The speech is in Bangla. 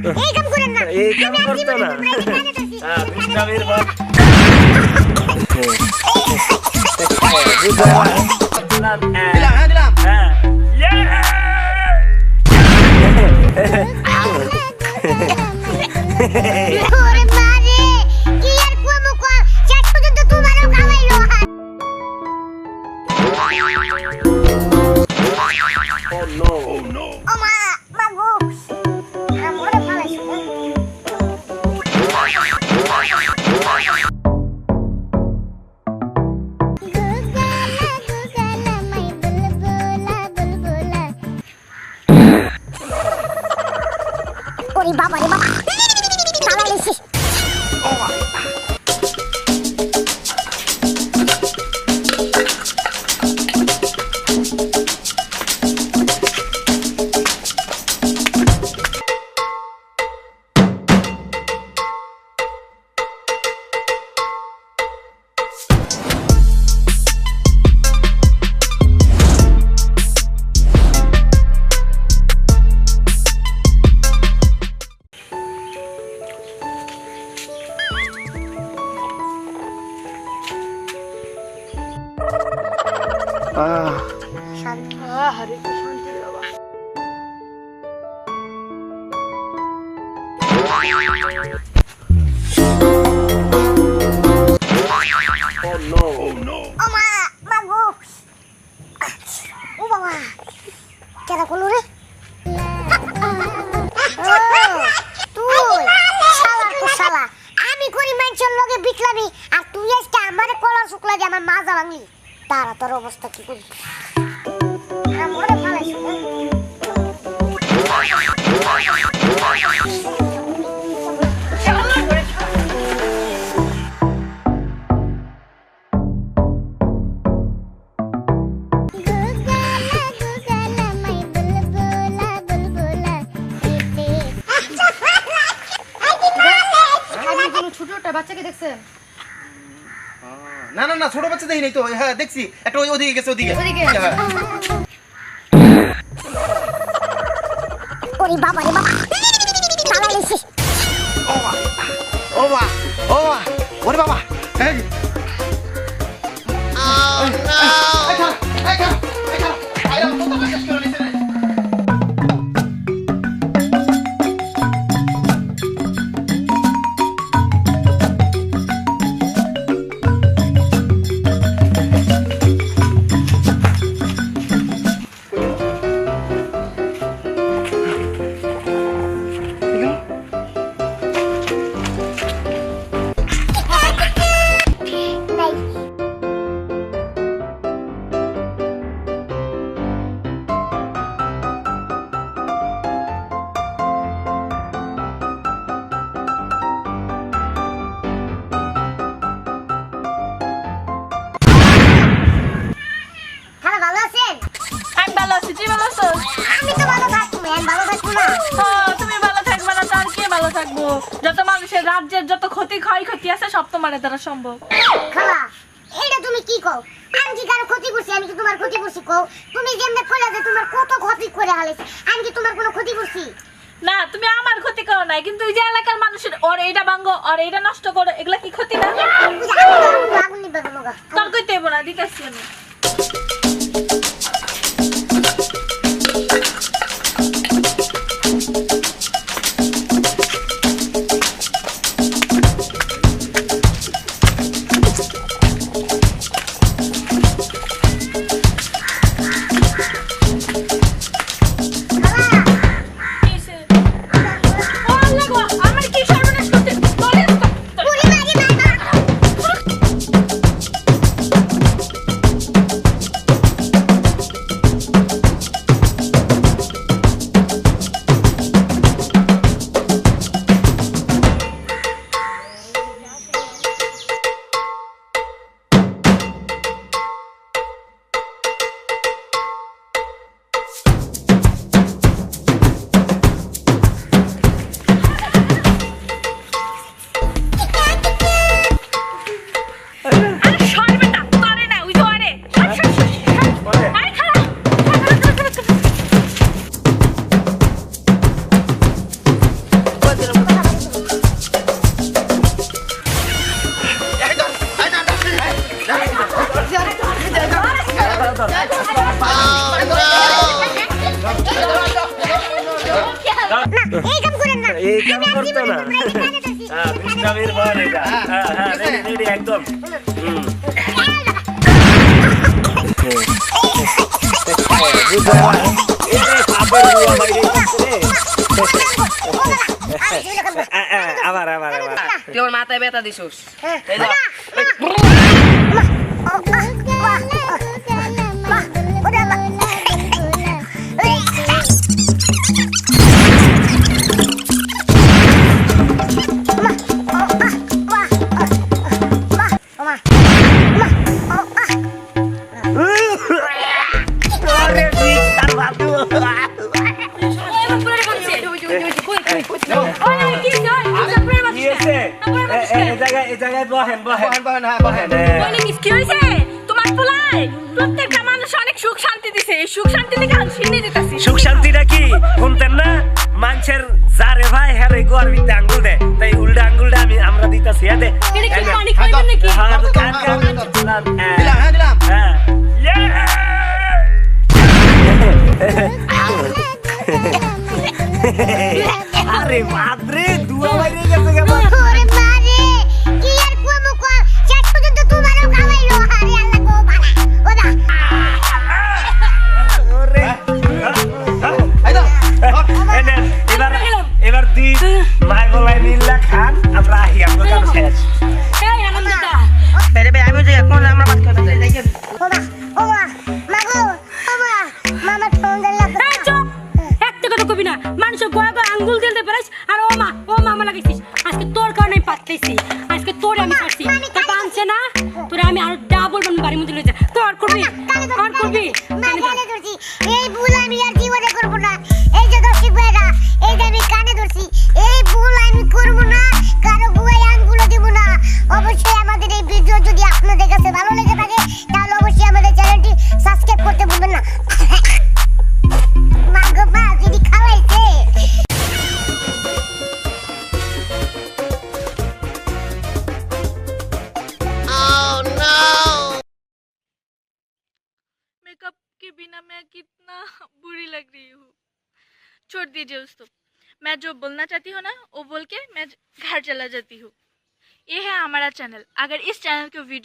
এই কাম করেন না, এই কাম করতো না। হ্যাঁ বিশ্রামের বাপ দিলাম হ্যাঁ দিলাম হ্যাঁ ওরে মারে কি আর কোমো কো শেষ পর্যন্ত তোমারও খাওয়াইলো। Oh no ও মা মাগো আমরে ফালাইছো। ওরে বাবা রে বাবা ফালাইছি। শান্তি হরে শান্তি বাবা। oh no ও মা মাগো ও বাবা কেডা কলো রে? তুই শালা তো শালা আমি করি মানুষের লগে বিটলামি আর তুই আজকে আমারে কলার শুকলা দিয়ে আমার মাজা ভাঙলি। তারা তোর অবস্থা কি করি আমরে ফালাইছো। ছোটটা বাচ্চাকে দেখছেন? না না না ছোট বাচ্চা দেখি নাই তো। হ্যাঁ দেখছি একটা ওদিকে গেছে ওদিকে। হ্যাঁ। ওরে বাবা রে বাবা ফালাইছি। ও বাবা ও বাবা ওরে বাবা এই যত মানুষের রাজ্যের যত ক্ষয়ক্ষতি আছে সব তোমার দ্বারা সম্ভব। খালা এইটা তুমি কি কও? আমি কি কারো ক্ষতি করছি? আমি কি তোমার ক্ষতি করছি কও? তুমি যেমনে কইলা যে তোমার কত ক্ষতি করে হালাইছি, আমি কি তোমার কোনো ক্ষতি করছি? না তুমি আমার ক্ষতি করো নাই, কিন্তু এই যে এলাকার মানুষের ওর এইটা ভাঙো ওর এইটা নষ্ট করো এগুলা কি ক্ষতি না? আগুন নিবে লগা তোর কইতে হইব না, দিতেছি আমি। এই কাম করেন না এই কাম আমি আর করতো জীবনে না। তোমরা কানে ধরছি হ্যাঁ বিশ্রামের পর এটা হ্যাঁ হ্যাঁ রেডি একদম হুম আবার আবার আবার তুই আমার মাথায় ব্যথা দিছিস এই না, যা। না। ওরে বাবা। আরে ঠিক তার বাবু কি হয়েছে এই জায়গায় বহেন বহেন বহেন হ্যাঁ বহেন কি হয়েছে তোমার পোলাই প্রত্যেকটা মানুষ অনেক সুখ শান্তি দিছে এই সুখ শান্তি থেকে আমি ছিনে দিতেছি সুখ শান্তিটা কি শুনতেন না মানুষের যারে ভাই হ্যাঁ রে গর্বিতে আঙ্গুল দে তাই উল্টা আঙ্গুলটা আমরা দিতেছি হ্যাঁ দে এটা কি পানি খাইবেন নাকি হ্যাঁ দিলাম হ্যাঁ দিলাম হ্যাঁ আরে বাপরে দুয়া বাইরে গেছে কেমন ওরে মারে কি আর কুমু কো শেষ পর্যন্ত তোমারও খাওয়াইলো আরে আল্লাহ গো বালা ওদা ওরে এই তো এবার তুই মাই গলায় নীলা খান আমরা আহি আমরা কাম শেষ এই আনন্দটা বেরে বে আমি যে এখন আমরা ভাত খাইতে যাই দেখেন ওমা ওমা মাগো ওমা মামা ফোন দিলা এই চুপ একটা কথা কবি না মানুষ গয়া গয়া আঙ্গুল দিতে পারিস আর ও মামা লাগাইছিস আজকে তোর কারণে পাততেছি আজকে তোর আমি করছি তা পানছে না তোরে আমি আর ডাবল বান বাড়ির মধ্যে লয়ে যা তোর করবি আর করবি কানে ধরছি এই ভুল আমি আর জীবনে করব না এই যে দর্শক ভাইরা এই যে আমি কানে ধরছি এই ভুল আমি করব না কারো গুয়ায় আঙ্গুলো দিব না অবশ্যই আমাদের এই ভিডিও যদি আপনাদের কাছে ভালো লেগে থাকে তাহলে অবশ্যই আমাদের চ্যানেলটি সাবস্ক্রাইব করতে ভুলবেন না মাগো মা যদি খাওয়াইছে मेकअप के बिना मैं कितना बुरी लग रही हूँ छोड़ दीजिए उसको मैं जो बोलना चाहती हूँ ना वो बोल के मैं घर चला जाती हूँ ये है हमारा चैनल अगर इस चैनल को वीडियो